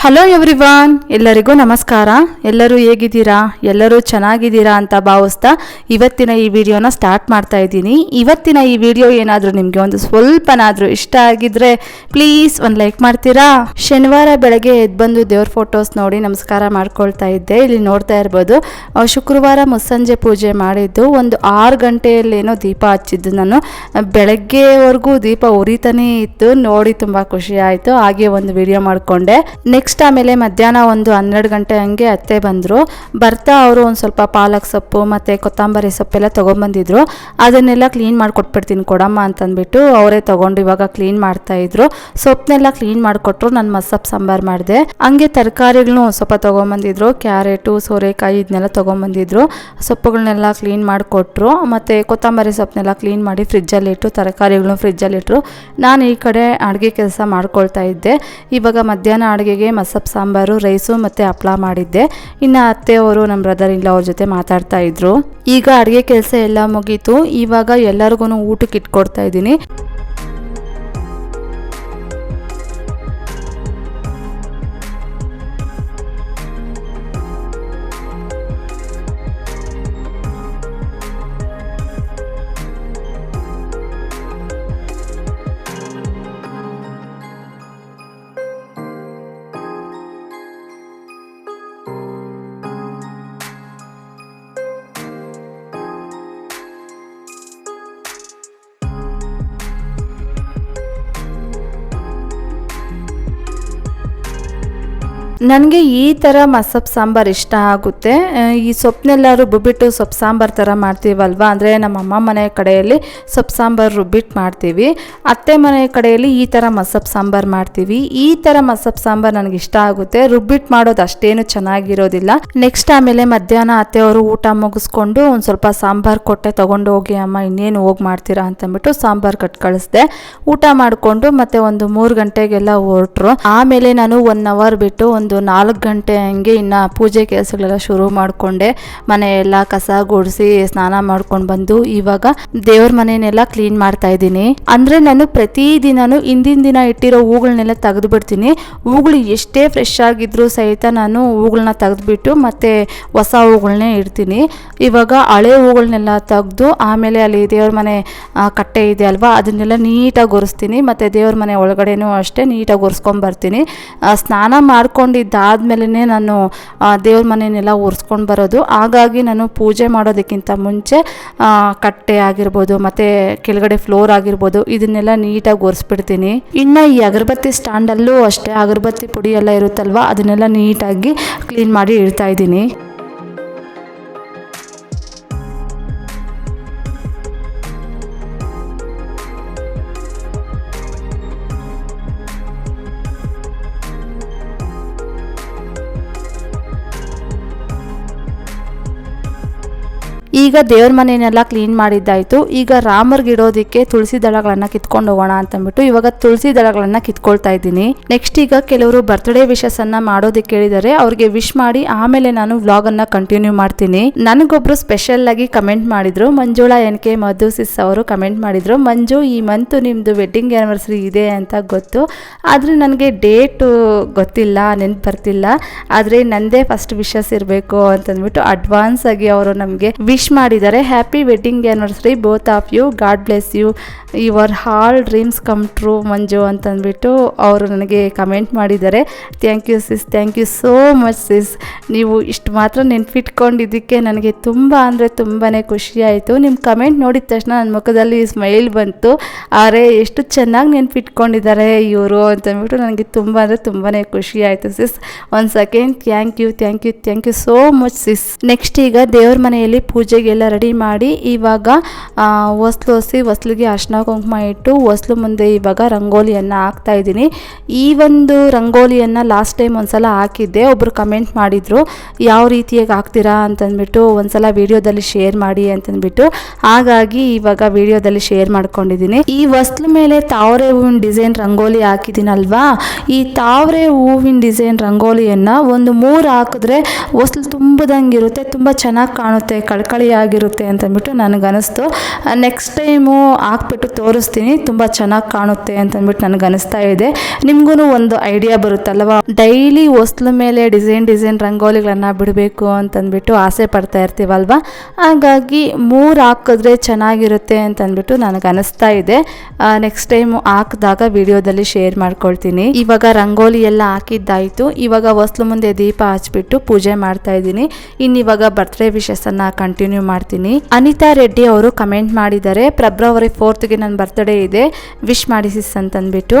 Hello everyone, ಎಲ್ಲರಿಗೂ ನಮಸ್ಕಾರ. ಎಲ್ಲರೂ ಹೇಗಿದ್ದೀರಾ? ಎಲ್ಲರೂ ಚೆನ್ನಾಗಿದ್ದೀರಾ ಅಂತ ಭಾವಿಸ್ತಾ ಇವತ್ತಿನ ಈ ವಿಡಿಯೋನ ಸ್ಟಾರ್ಟ್ ಮಾಡ್ತಾ ಇದ್ದೀನಿ. ಇವತ್ತಿನ ಈ ವಿಡಿಯೋ ಏನಾದರೂ ನಿಮಗೆ ಒಂದು ಸ್ವಲ್ಪನಾದರೂ ಇಷ್ಟ ಆಗಿದ್ರೆ ಪ್ಲೀಸ್ ಒಂದು ಲೈಕ್ ಮಾಡ್ತೀರಾ? ಶನಿವಾರ ಬೆಳಗ್ಗೆ ಎದ್ದು ಬಂದು ದೇವ್ರ ಫೋಟೋಸ್ ನೋಡಿ ನಮಸ್ಕಾರ ಮಾಡ್ಕೊಳ್ತಾ ಇದ್ದೆ. ಇಲ್ಲಿ ನೋಡ್ತಾ ಇರ್ಬೋದು, ಶುಕ್ರವಾರ ಮುಸ್ಸಂಜೆ ಪೂಜೆ ಮಾಡಿದ್ದು ಒಂದು 6 ಗಂಟೆಯಲ್ಲೇನೋ ದೀಪ ಹಚ್ಚಿದ್ದು. ನಾನು ಬೆಳಗ್ಗೆವರೆಗೂ ದೀಪ ಉರಿತಾನೇ ಇತ್ತು, ನೋಡಿ ತುಂಬ ಖುಷಿ ಆಯಿತು. ಹಾಗೆ ಒಂದು ವಿಡಿಯೋ ಮಾಡಿಕೊಂಡೆ. ನೆಕ್ಸ್ಟ್ ಆಮೇಲೆ ಮಧ್ಯಾಹ್ನ ಒಂದು 12 ಗಂಟೆ ಹಂಗೆ ಅತ್ತೆ ಬಂದರು. ಬರ್ತಾ ಅವರು ಒಂದು ಸ್ವಲ್ಪ ಪಾಲಕ್ ಸೊಪ್ಪು ಮತ್ತು ಕೊತ್ತಂಬರಿ ಸೊಪ್ಪೆಲ್ಲ ತೊಗೊಂಬಂದಿದ್ರು. ಅದನ್ನೆಲ್ಲ ಕ್ಲೀನ್ ಮಾಡಿಕೊಟ್ಬಿಡ್ತೀನಿ ಕೊಡಮ್ಮ ಅಂತಂದ್ಬಿಟ್ಟು ಅವರೇ ತೊಗೊಂಡು ಇವಾಗ ಕ್ಲೀನ್ ಮಾಡ್ತಾಯಿದ್ರು. ಸೊಪ್ಪನ್ನೆಲ್ಲ ಕ್ಲೀನ್ ಮಾಡಿಕೊಟ್ರು. ನಾನು ಮಸಪ್ ಸಾಂಬಾರು ಮಾಡಿದೆ. ಹಂಗೆ ತರಕಾರಿಗಳನ್ನೂ ಸ್ವಲ್ಪ ತೊಗೊಂಬಂದಿದ್ರು. ಕ್ಯಾರೆಟು, ಸೋರೆಕಾಯಿ ಇದನ್ನೆಲ್ಲ ತೊಗೊಂಬಂದಿದ್ರು. ಸೊಪ್ಪುಗಳನ್ನೆಲ್ಲ ಕ್ಲೀನ್ ಮಾಡಿಕೊಟ್ರು. ಮತ್ತು ಕೊತ್ತಂಬರಿ ಸೊಪ್ಪನ್ನೆಲ್ಲ ಕ್ಲೀನ್ ಮಾಡಿ ಫ್ರಿಜ್ಜಲ್ಲಿಟ್ಟು, ತರಕಾರಿಗಳನ್ನೂ ಫ್ರಿಜ್ಜಲ್ಲಿಟ್ಟರು. ನಾನು ಈ ಕಡೆ ಅಡುಗೆ ಕೆಲಸ ಮಾಡ್ಕೊಳ್ತಾ ಇದ್ದೆ. ಇವಾಗ ಮಧ್ಯಾಹ್ನ ಅಡುಗೆಗೆ ಮಸಪ್ ಸಾಂಬಾರು, ರೈಸು ಮತ್ತು ಹಪ್ಪಳ ಮಾಡಿದ್ದೆ. ಇನ್ನು ಅತ್ತೆಯವರು ನಮ್ಮ ಬ್ರದರ್ ಇಲ್ಲ ಅವ್ರ ಜೊತೆ ಮಾತಾಡ್ತಾ ಇದ್ರು. ಈಗ ಅಡುಗೆ ಕೆಲಸ ಎಲ್ಲ ಮುಗೀತು. ಇವಾಗ ಎಲ್ಲರಿಗೂ ಊಟಕ್ಕೆ ಇಟ್ಕೊಡ್ತಾ ಇದ್ದೀನಿ. ನನಗೆ ಈ ಥರ ಮಸಪ್ ಸಾಂಬಾರು ಇಷ್ಟ ಆಗುತ್ತೆ. ಈ ಸೊಪ್ಪನ್ನೆಲ್ಲ ರುಬ್ಬಿಬಿಟ್ಟು ಸೊಪ್ಪು ಸಾಂಬಾರು ಥರ ಮಾಡ್ತೀವಲ್ವ, ಅಂದರೆ ನಮ್ಮ ಅಮ್ಮ ಮನೆ ಕಡೆಯಲ್ಲಿ ಸೊಪ್ಪು ಸಾಂಬಾರು ರುಬ್ಬಿಟ್ಟು ಮಾಡ್ತೀವಿ. ಅತ್ತೆ ಮನೆ ಕಡೆಯಲ್ಲಿ ಈ ಥರ ಮಸಪ್ ಸಾಂಬಾರು ಮಾಡ್ತೀವಿ. ಈ ಥರ ಮಸಪ್ ಸಾಂಬಾರು ನನಗೆ ಇಷ್ಟ ಆಗುತ್ತೆ. ರುಬ್ಬಿಟ್ಟು ಮಾಡೋದು ಅಷ್ಟೇನು ಚೆನ್ನಾಗಿರೋದಿಲ್ಲ. ನೆಕ್ಸ್ಟ್ ಆಮೇಲೆ ಮಧ್ಯಾಹ್ನ ಅತ್ತೆಯವರು ಊಟ ಮುಗಿಸ್ಕೊಂಡು ಒಂದು ಸ್ವಲ್ಪ ಸಾಂಬಾರು ಕೊಟ್ಟೆ, ತೊಗೊಂಡು ಹೋಗಿ ಅಮ್ಮ ಇನ್ನೇನು ಹೋಗಿ ಮಾಡ್ತೀರಾ ಅಂತಂದ್ಬಿಟ್ಟು ಸಾಂಬಾರು ಕಟ್ ಕಳಿಸ್ದೆ. ಊಟ ಮಾಡಿಕೊಂಡು ಮತ್ತೆ ಒಂದು 3 ಗಂಟೆಗೆಲ್ಲ ಹೊರಟ್ರು. ಆಮೇಲೆ ನಾನು 1 ಅವರ್ ಬಿಟ್ಟು ಒಂದು 4 ಗಂಟೆ ಹಂಗೆ ಇನ್ನು ಪೂಜೆ ಕೆಲಸಗಳೆಲ್ಲ ಶುರು ಮಾಡಿಕೊಂಡೆ. ಮನೆಯೆಲ್ಲ ಕಸ ಗುಡಿಸಿ ಸ್ನಾನ ಮಾಡ್ಕೊಂಡು ಬಂದು ಇವಾಗ ದೇವ್ರ ಮನೆಯನ್ನೆಲ್ಲ ಕ್ಲೀನ್ ಮಾಡ್ತಾ ಇದ್ದೀನಿ. ಅಂದರೆ ನಾನು ಪ್ರತಿದಿನನೂ ಹಿಂದಿನ ದಿನ ಇಟ್ಟಿರೋ ಹೂಗಳನ್ನೆಲ್ಲ ತೆಗೆದು ಬಿಡ್ತೀನಿ. ಹೂಗಳು ಎಷ್ಟೇ ಫ್ರೆಶ್ ಆಗಿದ್ರು ಸಹಿತ ನಾನು ಹೂಗಳನ್ನ ತೆಗೆದುಬಿಟ್ಟು ಮತ್ತೆ ಹೊಸ ಹೂಗಳನ್ನೇ ಇಡ್ತೀನಿ. ಇವಾಗ ಹಳೆ ಹೂಗಳನ್ನೆಲ್ಲ ತೆಗೆದು ಆಮೇಲೆ ಅಲ್ಲಿ ದೇವ್ರ ಮನೆ ಕಟ್ಟೆ ಇದೆ ಅಲ್ವಾ, ಅದನ್ನೆಲ್ಲ ನೀಟಾಗಿ ಒರೆಸ್ತೀನಿ. ಮತ್ತು ದೇವ್ರ ಮನೆ ಒಳಗಡೆನೂ ಅಷ್ಟೇ ನೀಟಾಗಿ ಒರೆಸ್ಕೊಂಬರ್ತೀನಿ. ಸ್ನಾನ ಮಾಡ್ಕೊಂಡಿದ್ದಾದ್ಮೇಲೆ ನಾನು ದೇವ್ರ ಮನೆಯನ್ನೆಲ್ಲ ಒರೆಸ್ಕೊಂಡು ಬರೋದು. ಹಾಗಾಗಿ ನಾನು ಪೂಜೆ ಮಾಡೋದಕ್ಕಿಂತ ಮುಂಚೆ ಕಟ್ಟೆ ಆಗಿರ್ಬೋದು ಮತ್ತು ಕೆಳಗಡೆ ಫ್ಲೋರ್ ಆಗಿರ್ಬೋದು ಇದನ್ನೆಲ್ಲ ನೀಟಾಗಿ ಒರೆಸ್ಬಿಡ್ತೀನಿ. ಇನ್ನು ಈ ಅಗರಬತ್ತಿ ಸ್ಟ್ಯಾಂಡಲ್ಲೂ ಅಷ್ಟೇ ಅಗರಬತ್ತಿ ಪುಡಿ ಎಲ್ಲ ಇರುತ್ತಲ್ವ, ಅದನ್ನೆಲ್ಲ ನೀಟಾಗಿ ಕ್ಲೀನ್ ಮಾಡಿ ಇಡ್ತಾ ಇದ್ದೀನಿ. ಈಗ ದೇವ್ರ ಮನೆಯನ್ನೆಲ್ಲ ಕ್ಲೀನ್ ಮಾಡಿದ್ದಾಯಿತು. ಈಗ ರಾಮರ್ಗೆ ಇಡೋದಕ್ಕೆ ತುಳಸಿ ದಳಗಳನ್ನು ಕಿತ್ಕೊಂಡು ಹೋಗೋಣ ಅಂತಂದ್ಬಿಟ್ಟು ಇವಾಗ ತುಳಸಿ ದಳಗಳನ್ನು ಕಿತ್ಕೊಳ್ತಾ ಇದ್ದೀನಿ. ನೆಕ್ಸ್ಟ್ ಈಗ ಕೆಲವರು ಬರ್ತ್ಡೇ ವಿಶಸ್ಸನ್ನು ಮಾಡೋದಕ್ಕೆ ಹೇಳಿದ್ದಾರೆ. ಅವ್ರಿಗೆ ವಿಶ್ ಮಾಡಿ ಆಮೇಲೆ ನಾನು ವ್ಲಾಗನ್ನು ಕಂಟಿನ್ಯೂ ಮಾಡ್ತೀನಿ. ನನಗೊಬ್ರು ಸ್ಪೆಷಲ್ ಆಗಿ ಕಮೆಂಟ್ ಮಾಡಿದ್ರು. ಮಂಜುಳಾ NK ಮಧು ಸಿಸ್ ಅವರು ಕಮೆಂಟ್ ಮಾಡಿದ್ರು, ಮಂಜು ಈ ಮಂತು ನಿಮ್ಮದು ವೆಡ್ಡಿಂಗ್ ಆ್ಯನಿವರ್ಸರಿ ಇದೆ ಅಂತ ಗೊತ್ತು, ಆದರೆ ನನಗೆ ಡೇಟು ಗೊತ್ತಿಲ್ಲ, ನೆನ್ಪು ಬರ್ತಿಲ್ಲ, ಆದರೆ ನನ್ನದೇ ಫಸ್ಟ್ ವಿಶಸ್ ಇರಬೇಕು ಅಂತಂದ್ಬಿಟ್ಟು ಅಡ್ವಾನ್ಸ್ ಆಗಿ ಅವರು ನಮಗೆ ವಿಶ್ ಮಾಡಿದ್ದಾರೆ. Happy wedding anniversary both of you, god bless you, your all dreams come true Manju ಅಂತಂದ್ಬಿಟ್ಟು ಅವರು ನನಗೆ ಕಮೆಂಟ್ ಮಾಡಿದ್ದಾರೆ. Thank you sis, thank you so much sis. ನೀವು ಇಷ್ಟು ಮಾತ್ರ ನೆನ್ಪಿಟ್ಕೊಂಡಿದ್ದಕ್ಕೆ ನನಗೆ ತುಂಬ ಅಂದರೆ ತುಂಬಾ ಖುಷಿಯಾಯಿತು. ನಿಮ್ಮ ಕಮೆಂಟ್ ನೋಡಿದ ತಕ್ಷಣ ನನ್ನ ಮುಖದಲ್ಲಿ ಸ್ಮೈಲ್ ಬಂತು. ಆದರೆ ಎಷ್ಟು ಚೆನ್ನಾಗಿ ನೆನ್ಪಿಟ್ಕೊಂಡಿದ್ದಾರೆ ಇವರು ಅಂತಂದ್ಬಿಟ್ಟು ನನಗೆ ತುಂಬ ಅಂದರೆ ತುಂಬಾ ಖುಷಿಯಾಯಿತು sis. Once again thank you, thank you, thank you so much sis. Next ಈಗ ದೇವ್ರ ಮನೆಯಲ್ಲಿ ಪೂಜೆಗೆಲ್ಲ ರೆಡಿ ಮಾಡಿ ಇವಾಗ ಹೊಸ್ಲಿಗೆ ಅರ್ಶಿನ ಕುಂಕುಮ ಇಟ್ಟು ಹೊಸ್ಲು ಮುಂದೆ ಇವಾಗ ರಂಗೋಲಿಯನ್ನು ಹಾಕ್ತಾ ಇದ್ದೀನಿ. ಈ ಒಂದು ರಂಗೋಲಿಯನ್ನು ಲಾಸ್ಟ್ ಟೈಮ್ ಒಂದ್ಸಲ ಹಾಕಿದ್ದೆ. ಒಬ್ಬರು ಕಮೆಂಟ್ ಮಾಡಿದರು ಯಾವ ರೀತಿಯಾಗಿ ಹಾಕ್ತೀರಾ ಅಂತಂದ್ಬಿಟ್ಟು ಒಂದ್ಸಲ ವಿಡಿಯೋದಲ್ಲಿ ಶೇರ್ ಮಾಡಿ ಅಂತಂದ್ಬಿಟ್ಟು, ಹಾಗಾಗಿ ಇವಾಗ ವಿಡಿಯೋದಲ್ಲಿ ಶೇರ್ ಮಾಡ್ಕೊಂಡಿದ್ದೀನಿ. ಈ ಹೊಸ್ಲು ಮೇಲೆ ತಾವರೆ ಹೂವಿನ ಡಿಸೈನ್ ರಂಗೋಲಿ ಹಾಕಿದ್ದೀನಲ್ವಾ, ಈ ತಾವರೆ ಹೂವಿನ ಡಿಸೈನ್ ರಂಗೋಲಿಯನ್ನು ಒಂದು 3 ಹಾಕಿದ್ರೆ ಹೊಸ್ಲು ತುಂಬದಂಗಿರುತ್ತೆ, ತುಂಬ ಚೆನ್ನಾಗಿ ಕಾಣುತ್ತೆ, ಕಳ್ಕಳಿ ಆಗಿರುತ್ತೆ ಅಂತಂದ್ಬಿಟ್ಟು ನನಗನ್ನಿಸ್ತು. ನೆಕ್ಸ್ಟ್ ಟೈಮು ಹಾಕ್ಬಿಟ್ಟು ತೋರಿಸ್ತೀನಿ, ತುಂಬ ಚೆನ್ನಾಗಿ ಕಾಣುತ್ತೆ ಅಂತಂದ್ಬಿಟ್ಟು ನನಗನ್ನಿಸ್ತಾ ಇದೆ. ನಿಮಗೂ ಒಂದು ಐಡಿಯಾ ಬರುತ್ತಲ್ವ, ಡೈಲಿ ಹೊಸ್ಲ ಮೇಲೆ ಡಿಸೈನ್ ರಂಗೋಲಿಗಳನ್ನು ಬಿಡಬೇಕು ಅಂತಂದ್ಬಿಟ್ಟು ಆಸೆ ಪಡ್ತಾ ಇರ್ತೀವಲ್ವ. ಹಾಗಾಗಿ 3 ಹಾಕಿದ್ರೆ ಚೆನ್ನಾಗಿರುತ್ತೆ ಅಂತಂದ್ಬಿಟ್ಟು ನನಗನ್ನಿಸ್ತಾ ಇದೆ. ನೆಕ್ಸ್ಟ್ ಟೈಮು ಹಾಕಿದಾಗ ವಿಡಿಯೋದಲ್ಲಿ ಶೇರ್ ಮಾಡ್ಕೊಳ್ತೀನಿ. ಇವಾಗ ರಂಗೋಲಿ ಎಲ್ಲ ಹಾಕಿದ್ದಾಯಿತು. ಇವಾಗ ಹೊಸ್ಲು ಮುಂದೆ ದೀಪ ಹಚ್ಬಿಟ್ಟು ಪೂಜೆ ಮಾಡ್ತಾ ಇದ್ದೀನಿ. ಇನ್ನಿವಾಗ ಬರ್ತ್ಡೇ ವಿಶಸ್ಸನ್ನು ಕಂಟಿನ್ಯೂ ಮಾಡ್ತೀನಿ. ಅನಿತಾ ರೆಡ್ಡಿ ಅವರು ಕಮೆಂಟ್ ಮಾಡಿದ್ದಾರೆ, ಫೆಬ್ರವರಿ 4ಗೆ ನನ್ನ ಬರ್ತ್ಡೇ ಇದೆ, ವಿಶ್ ಮಾಡಿ ಸಿಸ್ ಅಂತಂದ್ಬಿಟ್ಟು.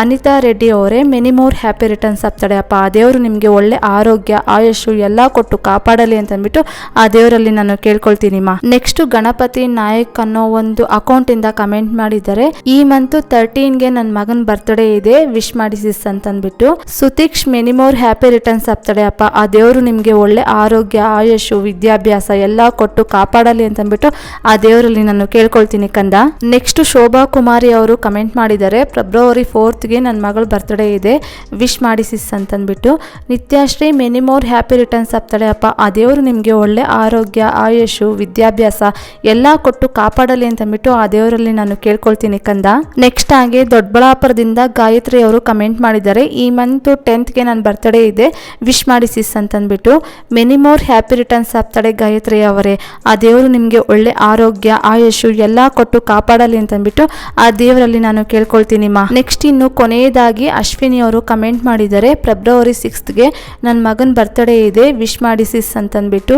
ಅನಿತಾ ರೆಡ್ಡಿ ಅವರೇ, many more happy returns of the day ಅಪ್ಪ. ಆ ದೇವರು ನಿಮಗೆ ಒಳ್ಳೆ ಆರೋಗ್ಯ ಆಯುಷು ಎಲ್ಲ ಕೊಟ್ಟು ಕಾಪಾಡಲಿ ಅಂತಂದ್ಬಿಟ್ಟು ಆ ದೇವರಲ್ಲಿ ನಾನು ಕೇಳ್ಕೊಳ್ತೀನಿ ಮಾ. ನೆಕ್ಸ್ಟ್ ಗಣಪತಿ ನಾಯಕ್ ಅನ್ನೋ ಒಂದು ಅಕೌಂಟಿಂದ ಕಮೆಂಟ್ ಮಾಡಿದ್ದಾರೆ, ಈ ಮಂತ್ 13ಗೆ ನನ್ನ ಮಗನ ಬರ್ತ್ಡೇ ಇದೆ, ವಿಶ್ ಮಾಡಿ ಸಿಸ್ ಅಂತಂದ್ಬಿಟ್ಟು. Sutiksh, many more happy returns of the day ಅಪ್ಪ. ಆ ದೇವರು ನಿಮಗೆ ಒಳ್ಳೆ ಆರೋಗ್ಯ ಆಯುಷು ವಿದ್ಯಾಭ್ಯಾಸ ಎಲ್ಲ ಕೊಟ್ಟು ಕಾಪಾಡಲಿ ಅಂತಂದ್ಬಿಟ್ಟು ಆ ದೇವರಲ್ಲಿ ನಾನು ಕೇಳ್ಕೊಳ್ತೀನಿ ಕಂದ. ನೆಕ್ಸ್ಟ್ ಶೋಭಾ ಕುಮಾರಿ ಅವರು ಕಮೆಂಟ್ ಮಾಡಿದ್ದಾರೆ, ಫೆಬ್ರವರಿ 4ಗೆ ನನ್ನ ಮಗಳ ಬರ್ತ್ಡೇ ಇದೆ, ವಿಶ್ ಮಾಡಿ ಸಿಸ್ ಅಂತಂದ್ಬಿಟ್ಟು. Nityashree, many more happy returns of the day ಅಪ್ಪ. ಆ ದೇವರು ನಿಮಗೆ ಒಳ್ಳೆ ಆರೋಗ್ಯ ಆಯುಷು ವಿದ್ಯಾಭ್ಯಾಸ ಎಲ್ಲ ಕೊಟ್ಟು ಕಾಪಾಡಲಿ ಅಂತಂದ್ಬಿಟ್ಟು ಆ ದೇವರಲ್ಲಿ ನಾನು ಕೇಳ್ಕೊಳ್ತೀನಿ ಕಂದ. ನೆಕ್ಸ್ಟ್ ಹಾಗೆ ದೊಡ್ಡಬಳ್ಳಾಪುರದಿಂದ ಗಾಯತ್ರಿ ಅವರು ಕಮೆಂಟ್ ಮಾಡಿದ್ದಾರೆ, ಈ ಮಂತ್ 10ಗೆ ನನ್ನ ಬರ್ತ್ಡೇ ಇದೆ, ವಿಶ್ ಮಾಡಿ ಸಿಸ್ ಅಂತಂದ್ಬಿಟ್ಟು. Many more happy returns of the day Gayatri ಅವರೇ. ಆ ದೇವರು ನಿಮಗೆ ಒಳ್ಳೆ ಆರೋಗ್ಯ ಆಯುಷು ಎಲ್ಲ ಕೊಟ್ಟು ಕಾಪಾಡಲಿ ಅಂತಂದ್ಬಿಟ್ಟು ಆ ದೇವರಲ್ಲಿ ನಾನು ಕೇಳ್ಕೊಳ್ತೀನಿ ಮಾ. ನೆಕ್ಸ್ಟ್ ಇನ್ನು ಕೊನೆಯದಾಗಿ ಅಶ್ವಿನಿ ಅವರು ಕಮೆಂಟ್ ಮಾಡಿದ್ದಾರೆ, ಫೆಬ್ರವರಿ 6ಗೆ ನನ್ನ ಮಗನ ಬರ್ತ್ಡೇ ಇದೆ, ವಿಶ್ ಮಾಡಿ ಸಿಸ್ ಅಂತಂದ್ಬಿಟ್ಟು.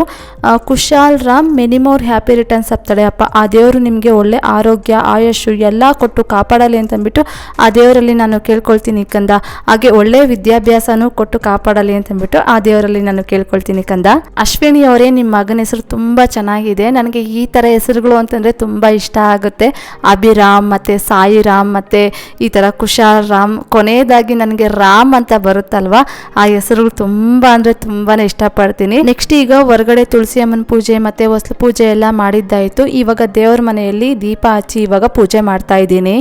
Kushal Ram, many more happy returns of the day ಅಪ್ಪ. ಆ ದೇವರು ನಿಮಗೆ ಒಳ್ಳೆ ಆರೋಗ್ಯ ಆಯುಷು ಎಲ್ಲ ಕೊಟ್ಟು ಕಾಪಾಡಲಿ ಅಂತಂದ್ಬಿಟ್ಟು ಆ ದೇವರಲ್ಲಿ ನಾನು ಕೇಳ್ಕೊಳ್ತೀನಿ ಕಂದ. ಹಾಗೆ ಒಳ್ಳೆ ವಿದ್ಯಾಭ್ಯಾಸನೂ ಕೊಟ್ಟು ಕಾಪಾಡಲಿ ಅಂತಂದ್ಬಿಟ್ಟು ಆ ದೇವರಲ್ಲಿ ನಾನು ಕೇಳ್ಕೊಳ್ತೀನಿ ಕಂದ. ಅಶ್ವಿನಿ ಅವರೇ, ನಿಮ್ಮ ಮಗನ ಹೆಸರು ತುಂಬ ಚೆನ್ನಾಗಿದೆ. ನನಗೆ ಈ ಥರ ಹೆಸರುಗಳು ಅಂತಂದರೆ ತುಂಬ ಇಷ್ಟ ಆಗುತ್ತೆ. ಅಭಿರಾಮ್ ಮತ್ತು ಸಾಯಿರಾಮ್ ಮತ್ತು ಈ ಥರ ಕುಶಾಲ್ ರಾಮ್, ಕೊನೆಯದಾಗಿ ನನಗೆ ರಾಮ್ ಅಂತ ಬರುತ್ತಲ್ವ, ಆ ಹೆಸರುಗಳು ತುಂಬ ಅಂದರೆ ತುಂಬಾ ಇಷ್ಟಪಡ್ತೀನಿ. ನೆಕ್ಸ್ಟ್ ಈಗ ಹೊರಗಡೆ ತುಳಸಿ ಅಮ್ಮನ ಪೂಜೆ ಮತ್ತು ಹೊಸ್ಲು ಪೂಜೆ ಎಲ್ಲ ಮಾಡಿದ್ದಾಯಿತು. ಇವಾಗ ದೇವ್ರ ಮನೆಯಲ್ಲಿ ದೀಪ ಹಚ್ಚಿ ಇವಾಗ ಪೂಜೆ ಮಾಡ್ತಾ ಇದ್ದೀನಿ.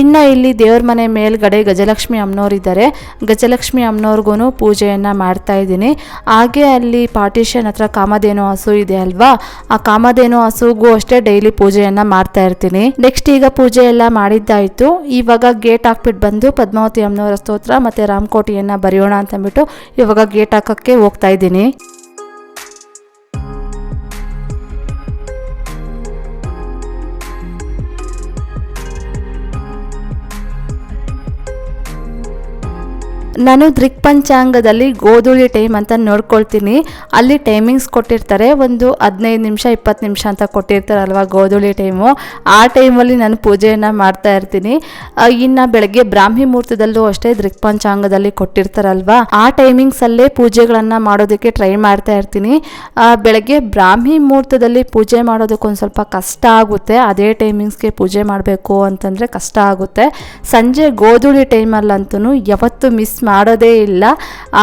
ಇನ್ನು ಇಲ್ಲಿ ದೇವ್ರ ಮನೆ ಮೇಲ್ಗಡೆ ಗಜಲಕ್ಷ್ಮಿ ಅಮ್ಮನವ್ರಿದ್ದಾರೆ. ಗಜಲಕ್ಷ್ಮಿ ಅಮ್ಮನವ್ರಿಗೂ ಪೂಜೆಯನ್ನು ಮಾಡ್ತಾ ಇದ್ದೀನಿ. ಹಾಗೆ ಅಲ್ಲಿ ಪಾರ್ಟಿಷನ್ ಹತ್ರ ಕಾಮಧೇನು ಹಸು ಇದೆ ಅಲ್ವಾ, ಆ ಕಾಮಧೇನು ಹಸುಗೂ ಅಷ್ಟೇ ಡೈಲಿ ಪೂಜೆಯನ್ನು ಮಾಡ್ತಾ ಇರ್ತೀನಿ. ನೆಕ್ಸ್ಟ್ ಈಗ ಪೂಜೆ ಎಲ್ಲ ಮಾಡಿದ್ದಾಯಿತು. ಇವಾಗ ಗೇಟ್ ಹಾಕ್ಬಿಟ್ಟು ಬಂದು ಪದ್ಮಾವತಿ ಅಮ್ಮನವರ ಸ್ತೋತ್ರ ಮತ್ತು ರಾಮಕೋಟಿಯನ್ನು ಬರೆಯೋಣ ಅಂತಂದ್ಬಿಟ್ಟು ಇವಾಗ ಗೇಟ್ ಹಾಕೋಕ್ಕೆ ಹೋಗ್ತಾ ಇದ್ದೀನಿ. ನಾನು ದೃಕ್ಪಂಚಾಂಗದಲ್ಲಿ ಗೋಧೂಳಿ ಟೈಮ್ ಅಂತ ನೋಡ್ಕೊಳ್ತೀನಿ. ಅಲ್ಲಿ ಟೈಮಿಂಗ್ಸ್ ಕೊಟ್ಟಿರ್ತಾರೆ, ಒಂದು 15 ನಿಮಿಷ 20 ನಿಮಿಷ ಅಂತ ಕೊಟ್ಟಿರ್ತಾರಲ್ವ ಗೋಧೂಳಿ ಟೈಮು. ಆ ಟೈಮಲ್ಲಿ ನಾನು ಪೂಜೆಯನ್ನು ಮಾಡ್ತಾ ಇರ್ತೀನಿ. ಇನ್ನು ಬೆಳಗ್ಗೆ ಬ್ರಾಹ್ಮಿ ಮುಹೂರ್ತದಲ್ಲೂ ಅಷ್ಟೇ ದೃಕ್ಪಂಚಾಂಗದಲ್ಲಿ ಕೊಟ್ಟಿರ್ತಾರಲ್ವ, ಆ ಟೈಮಿಂಗ್ಸಲ್ಲೇ ಪೂಜೆಗಳನ್ನು ಮಾಡೋದಕ್ಕೆ ಟ್ರೈ ಮಾಡ್ತಾ ಇರ್ತೀನಿ. ಬೆಳಗ್ಗೆ ಬ್ರಾಹ್ಮಿ ಮುಹೂರ್ತದಲ್ಲಿ ಪೂಜೆ ಮಾಡೋದಕ್ಕೊಂದು ಸ್ವಲ್ಪ ಕಷ್ಟ ಆಗುತ್ತೆ, ಅದೇ ಟೈಮಿಂಗ್ಸ್ಗೆ ಪೂಜೆ ಮಾಡಬೇಕು ಅಂತಂದರೆ ಕಷ್ಟ ಆಗುತ್ತೆ. ಸಂಜೆ ಗೋಧೂಳಿ ಟೈಮಲ್ಲಂತೂ ಯಾವತ್ತೂ ಮಿಸ್ ಮಾಡೋದೇ ಇಲ್ಲ.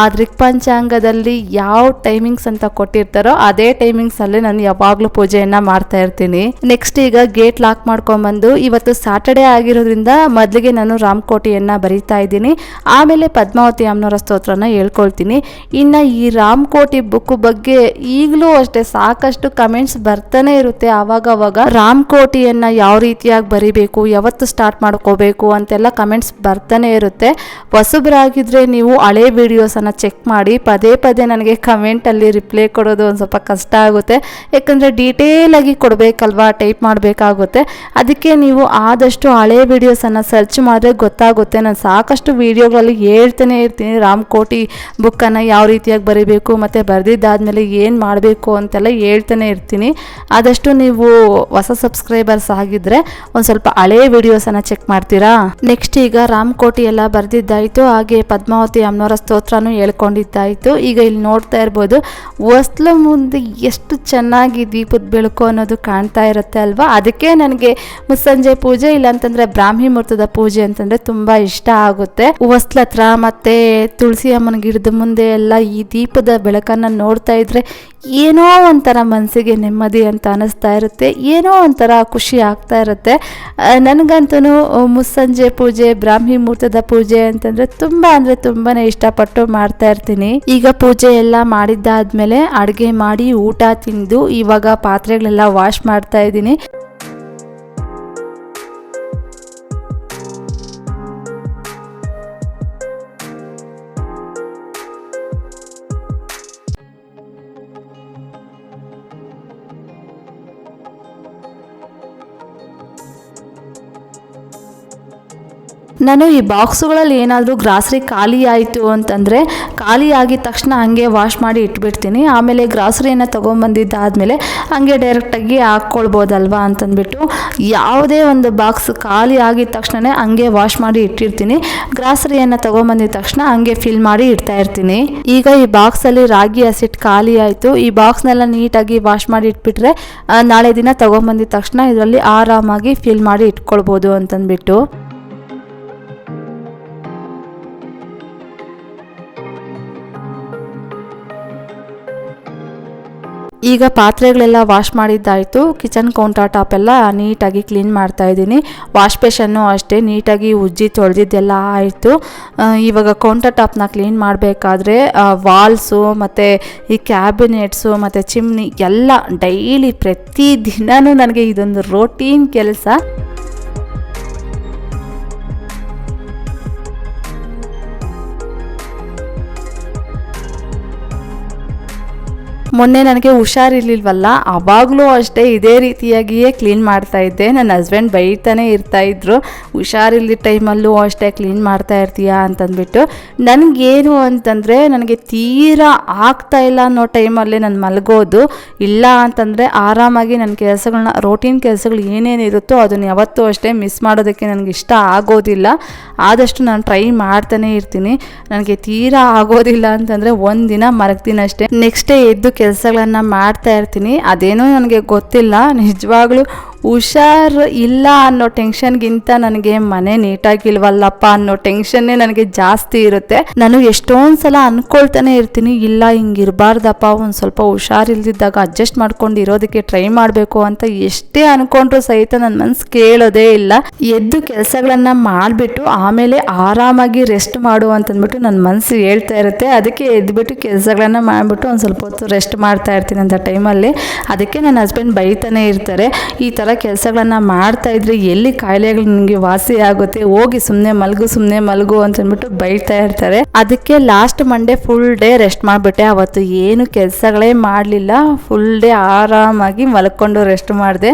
ಆ ದೃಕ್ಪಂಚಾಂಗದಲ್ಲಿ ಯಾವ ಟೈಮಿಂಗ್ಸ್ ಅಂತ ಕೊಟ್ಟಿರ್ತಾರೋ ಅದೇ ಟೈಮಿಂಗ್ಸಲ್ಲೇ ನಾನು ಯಾವಾಗಲೂ ಪೂಜೆಯನ್ನು ಮಾಡ್ತಾ ಇರ್ತೀನಿ. ನೆಕ್ಸ್ಟ್ ಈಗ ಗೇಟ್ ಲಾಕ್ ಮಾಡ್ಕೊಂಡ್ಬಂದು, ಇವತ್ತು ಸ್ಯಾಟರ್ಡೇ ಆಗಿರೋದ್ರಿಂದ ಮೊದಲಿಗೆ ನಾನು ರಾಮಕೋಟಿಯನ್ನು ಬರೀತಾ ಇದ್ದೀನಿ, ಆಮೇಲೆ ಪದ್ಮಾವತಿ ಅಮ್ಮನವರ ಸ್ತೋತ್ರನ ಹೇಳ್ಕೊಳ್ತೀನಿ. ಇನ್ನು ಈ ರಾಮಕೋಟಿ ಬುಕ್ ಬಗ್ಗೆ ಈಗಲೂ ಅಷ್ಟೇ ಸಾಕಷ್ಟು ಕಮೆಂಟ್ಸ್ ಬರ್ತಾನೆ ಇರುತ್ತೆ. ಆವಾಗವಾಗ ರಾಮಕೋಟಿಯನ್ನು ಯಾವ ರೀತಿಯಾಗಿ ಬರಿಬೇಕು, ಯಾವತ್ತು ಸ್ಟಾರ್ಟ್ ಮಾಡ್ಕೋಬೇಕು ಅಂತೆಲ್ಲ ಕಮೆಂಟ್ಸ್ ಬರ್ತಾನೆ ಇರುತ್ತೆ. ಹೊಸಬರಾಗಿದ್ದರೆ ನೀವು ಹಳೆ ವಿಡಿಯೋಸನ್ನು ಚೆಕ್ ಮಾಡಿ. ಪದೇ ಪದೇ ನನಗೆ ಕಮೆಂಟಲ್ಲಿ ರಿಪ್ಲೈ ಕೊಡೋದು ಒಂದು ಸ್ವಲ್ಪ ಕಷ್ಟ ಆಗುತ್ತೆ, ಯಾಕಂದರೆ ಡೀಟೇಲಾಗಿ ಕೊಡಬೇಕಲ್ವಾ, ಟೈಪ್ ಮಾಡಬೇಕಾಗುತ್ತೆ. ಅದಕ್ಕೆ ನೀವು ಆದಷ್ಟು ಹಳೆ ವಿಡಿಯೋಸನ್ನು ಸರ್ಚ್ ಮಾಡಿದ್ರೆ ಗೊತ್ತಾಗುತ್ತೆ. ನಾನು ಸಾಕಷ್ಟು ವಿಡಿಯೋಗಳಲ್ಲಿ ಹೇಳ್ತಾನೆ ಇರ್ತೀನಿ ರಾಮಕೋಟಿ ಬುಕ್ಕನ್ನು ಯಾವ ರೀತಿಯಾಗಿ ಬರೀಬೇಕು ಮತ್ತು ಬರೆದಿದ್ದಾದಮೇಲೆ ಏನು ಮಾಡಬೇಕು ಅಂತೆಲ್ಲ ಹೇಳ್ತಾನೆ ಇರ್ತೀನಿ. ಆದಷ್ಟು ನೀವು ಹೊಸ ಸಬ್ಸ್ಕ್ರೈಬರ್ಸ್ ಆಗಿದ್ದರೆ ಒಂದು ಸ್ವಲ್ಪ ಹಳೆ ವಿಡಿಯೋಸನ್ನು ಚೆಕ್ ಮಾಡ್ತೀರಾ. ನೆಕ್ಸ್ಟ್ ಈಗ ರಾಮಕೋಟಿ ಎಲ್ಲ ಬರೆದಿದ್ದಾಯಿತು. ಹಾಗೆ ಪದ್ಮಾವತಿ ಅಮ್ಮನವರ ಸ್ತೋತ್ರನೂ ಹೇಳ್ಕೊಂಡಿದ್ದಾಯಿತು. ಈಗ ಇಲ್ಲಿ ನೋಡ್ತಾ ಇರ್ಬೋದು ಹೊಸ್ಲ ಮುಂದೆ ಎಷ್ಟು ಚೆನ್ನಾಗಿ ದೀಪದ ಬೆಳಕು ಅನ್ನೋದು ಕಾಣ್ತಾ ಇರುತ್ತೆ ಅಲ್ವಾ. ಅದಕ್ಕೆ ನನಗೆ ಮುಸ್ಸಂಜೆ ಪೂಜೆ ಇಲ್ಲಾಂತಂದರೆ ಬ್ರಾಹ್ಮಿ ಮುಹೂರ್ತದ ಪೂಜೆ ಅಂತಂದರೆ ತುಂಬ ಇಷ್ಟ ಆಗುತ್ತೆ. ಹೊಸ್ಲ ಹತ್ರ ಮತ್ತು ತುಳಸಿ ಅಮ್ಮನ ಗಿಡದ ಮುಂದೆ ಎಲ್ಲ ಈ ದೀಪದ ಬೆಳಕನ್ನು ನೋಡ್ತಾ ಇದ್ರೆ ಏನೋ ಒಂಥರ ಮನಸ್ಸಿಗೆ ನೆಮ್ಮದಿ ಅಂತ ಅನ್ನಿಸ್ತಾ ಇರುತ್ತೆ, ಏನೋ ಒಂಥರ ಖುಷಿ ಆಗ್ತಾ ಇರುತ್ತೆ. ನನಗಂತೂ ಮುಸ್ಸಂಜೆ ಪೂಜೆ ಬ್ರಾಹ್ಮಿ ಮುಹೂರ್ತದ ಪೂಜೆ ಅಂತಂದರೆ ತುಂಬಾ ಇಷ್ಟಪಟ್ಟು ಮಾಡ್ತಾ ಇರ್ತೀನಿ. ಈಗ ಪೂಜೆ ಎಲ್ಲ ಮಾಡಿದ್ದಾದ್ಮೇಲೆ ಅಡುಗೆ ಮಾಡಿ ಊಟ ತಿಂದು ಇವಾಗ ಪಾತ್ರೆಗಳೆಲ್ಲ ವಾಶ್ ಮಾಡ್ತಾ ಇದ್ದೀನಿ. ನಾನು ಈ ಬಾಕ್ಸುಗಳಲ್ಲಿ ಏನಾದರೂ ಗ್ರಾಸರಿ ಖಾಲಿ ಆಯಿತು ಅಂತಂದರೆ ಖಾಲಿ ಆಗಿದ ತಕ್ಷಣ ಹಾಗೆ ವಾಶ್ ಮಾಡಿ ಇಟ್ಬಿಡ್ತೀನಿ. ಆಮೇಲೆ ಗ್ರಾಸರಿಯನ್ನು ತೊಗೊಂಬಂದಿದ್ದಾದಮೇಲೆ ಹಾಗೆ ಡೈರೆಕ್ಟಾಗಿ ಹಾಕ್ಕೊಳ್ಬೋದಲ್ವಾ ಅಂತಂದ್ಬಿಟ್ಟು ಯಾವುದೇ ಒಂದು ಬಾಕ್ಸ್ ಖಾಲಿ ಆಗಿದ ತಕ್ಷಣ ಹಂಗೆ ವಾಶ್ ಮಾಡಿ ಇಟ್ಟಿರ್ತೀನಿ. ಗ್ರಾಸರಿಯನ್ನು ತೊಗೊಂಬಂದಿದ ತಕ್ಷಣ ಹಂಗೆ ಫಿಲ್ ಮಾಡಿ ಇಡ್ತಾ ಇರ್ತೀನಿ. ಈಗ ಈ ಬಾಕ್ಸಲ್ಲಿ ರಾಗಿ ಹಸಿಟ್ಟು ಖಾಲಿ ಆಯಿತು. ಈ ಬಾಕ್ಸ್ನೆಲ್ಲ ನೀಟಾಗಿ ವಾಶ್ ಮಾಡಿ ಇಟ್ಬಿಟ್ರೆ ನಾಳೆ ದಿನ ತೊಗೊಂಬಂದಿದ ತಕ್ಷಣ ಇದರಲ್ಲಿ ಆರಾಮಾಗಿ ಫಿಲ್ ಮಾಡಿ ಇಟ್ಕೊಳ್ಬೋದು ಅಂತಂದ್ಬಿಟ್ಟು. ಈಗ ಪಾತ್ರೆಗಳೆಲ್ಲ ವಾಶ್ ಮಾಡಿದ್ದಾಯಿತು. ಕಿಚನ್ ಕೌಂಟರ್ ಟಾಪ್ ಎಲ್ಲ ನೀಟಾಗಿ ಕ್ಲೀನ್ ಮಾಡ್ತಾ ಇದ್ದೀನಿ. ವಾಶ್ ಬೇಷನ್ನು ಅಷ್ಟೇ ನೀಟಾಗಿ ಉಜ್ಜಿ ತೊಳೆದಿದ್ದೆಲ್ಲ ಆಯಿತು. ಇವಾಗ ಕೌಂಟರ್ ಟಾಪ್ನ ಕ್ಲೀನ್ ಮಾಡಬೇಕಾದ್ರೆ ವಾಲ್ಸು ಮತ್ತು ಈ ಕ್ಯಾಬಿನೆಟ್ಸು ಮತ್ತು ಚಿಮ್ನಿ ಎಲ್ಲ ಡೈಲಿ ಪ್ರತಿದಿನವೂ ನನಗೆ ಇದೊಂದು ರೋಟೀನ್ ಕೆಲಸ. ಮೊನ್ನೆ ನನಗೆ ಹುಷಾರಿರ್ಲಿಲ್ವಲ್ಲ, ಆವಾಗಲೂ ಅಷ್ಟೇ ಇದೇ ರೀತಿಯಾಗಿಯೇ ಕ್ಲೀನ್ ಮಾಡ್ತಾ ಇದ್ದೆ. ನನ್ನ ಹಸ್ಬೆಂಡ್ ಬೈತಾನೆ ಇರ್ತಾಯಿದ್ರು, ಹುಷಾರಿಲ್ಲದ ಟೈಮಲ್ಲೂ ಅಷ್ಟೇ ಕ್ಲೀನ್ ಮಾಡ್ತಾ ಇರ್ತೀಯಾ ಅಂತಂದ್ಬಿಟ್ಟು. ನನಗೇನು ಅಂತಂದರೆ ನನಗೆ ತೀರಾ ಆಗ್ತಾಯಿಲ್ಲ ಅನ್ನೋ ಟೈಮಲ್ಲೇ ನಾನು ಮಲಗೋದು. ಇಲ್ಲ ಅಂತಂದರೆ ಆರಾಮಾಗಿ ನನ್ನ ಕೆಲಸಗಳನ್ನ ರೋಟೀನ್ ಕೆಲಸಗಳು ಏನೇನಿರುತ್ತೋ ಅದನ್ನು ಯಾವತ್ತೂ ಅಷ್ಟೇ ಮಿಸ್ ಮಾಡೋದಕ್ಕೆ ನನಗೆ ಇಷ್ಟ ಆಗೋದಿಲ್ಲ. ಆದಷ್ಟು ನಾನು ಟ್ರೈ ಮಾಡ್ತಾನೆ ಇರ್ತೀನಿ. ನನಗೆ ತೀರಾ ಆಗೋದಿಲ್ಲ ಅಂತಂದರೆ ಒಂದಿನ ಮಲಗ್ತೀನಿ ಅಷ್ಟೇ, ನೆಕ್ಸ್ಟ್ ಡೇ ಎದ್ದು ಕೆಲಸಗಳನ್ನು ಮಾಡ್ತಾ ಇರ್ತೀನಿ. ಅದೇನೋ ನನಗೆ ಗೊತ್ತಿಲ್ಲ, ನಿಜವಾಗ್ಲೂ ಹುಷಾರು ಇಲ್ಲ ಅನ್ನೋ ಟೆನ್ಷನ್ಗಿಂತ ನನಗೆ ಮನೆ ನೀಟಾಗಿಲ್ವಲ್ಲಪ್ಪ ಅನ್ನೋ ಟೆನ್ಷನ್ನೇ ನನಗೆ ಜಾಸ್ತಿ ಇರುತ್ತೆ. ನಾನು ಎಷ್ಟೊಂದು ಸಲ ಅಂದ್ಕೊಳ್ತಾನೆ ಇರ್ತೀನಿ, ಇಲ್ಲ ಹಿಂಗಿರಬಾರ್ದಪ್ಪ, ಒಂದು ಸ್ವಲ್ಪ ಹುಷಾರಿಲ್ದಿದ್ದಾಗ ಅಡ್ಜಸ್ಟ್ ಮಾಡ್ಕೊಂಡು ಇರೋದಕ್ಕೆ ಟ್ರೈ ಮಾಡಬೇಕು ಅಂತ ಎಷ್ಟೇ ಅಂದ್ಕೊಂಡ್ರು ಸಹಿತ ನನ್ನ ಮನಸ್ಸು ಕೇಳೋದೇ ಇಲ್ಲ. ಎದ್ದು ಕೆಲಸಗಳನ್ನು ಮಾಡಿಬಿಟ್ಟು ಆಮೇಲೆ ಆರಾಮಾಗಿ ರೆಸ್ಟ್ ಮಾಡು ಅಂತಂದ್ಬಿಟ್ಟು ನನ್ನ ಮನಸ್ಸು ಹೇಳ್ತಾ ಇರುತ್ತೆ. ಅದಕ್ಕೆ ಎದ್ದುಬಿಟ್ಟು ಕೆಲಸಗಳನ್ನು ಮಾಡಿಬಿಟ್ಟು ಒಂದು ಸ್ವಲ್ಪ ಹೊತ್ತು ರೆಸ್ಟ್ ಮಾಡ್ತಾ ಇರ್ತೀನಿ ಅಂತ ಟೈಮಲ್ಲಿ. ಅದಕ್ಕೆ ನನ್ನ ಹಸ್ಬೆಂಡ್ ಬೈತಾನೆ ಇರ್ತಾರೆ, ಈ ಥರ ಕೆಲಸಗಳನ್ನು ಮಾಡ್ತಾ ಇದ್ರೆ ಎಲ್ಲಿ ಕಾಯಿಲೆಗಳು ನಿಮಗೆ ವಾಸಿ ಆಗುತ್ತೆ, ಹೋಗಿ ಸುಮ್ಮನೆ ಮಲಗು ಅಂತಂದ್ಬಿಟ್ಟು ಬೈತಾ ಇರ್ತಾರೆ. ಅದಕ್ಕೆ last Monday full day rest ಮಾಡಿಬಿಟ್ಟೆ. ಅವತ್ತು ಏನು ಕೆಲಸಗಳೇ ಮಾಡಲಿಲ್ಲ, ಫುಲ್ ಡೇ ಆರಾಮಾಗಿ ಮಲ್ಕೊಂಡು ರೆಸ್ಟ್ ಮಾಡಿದೆ.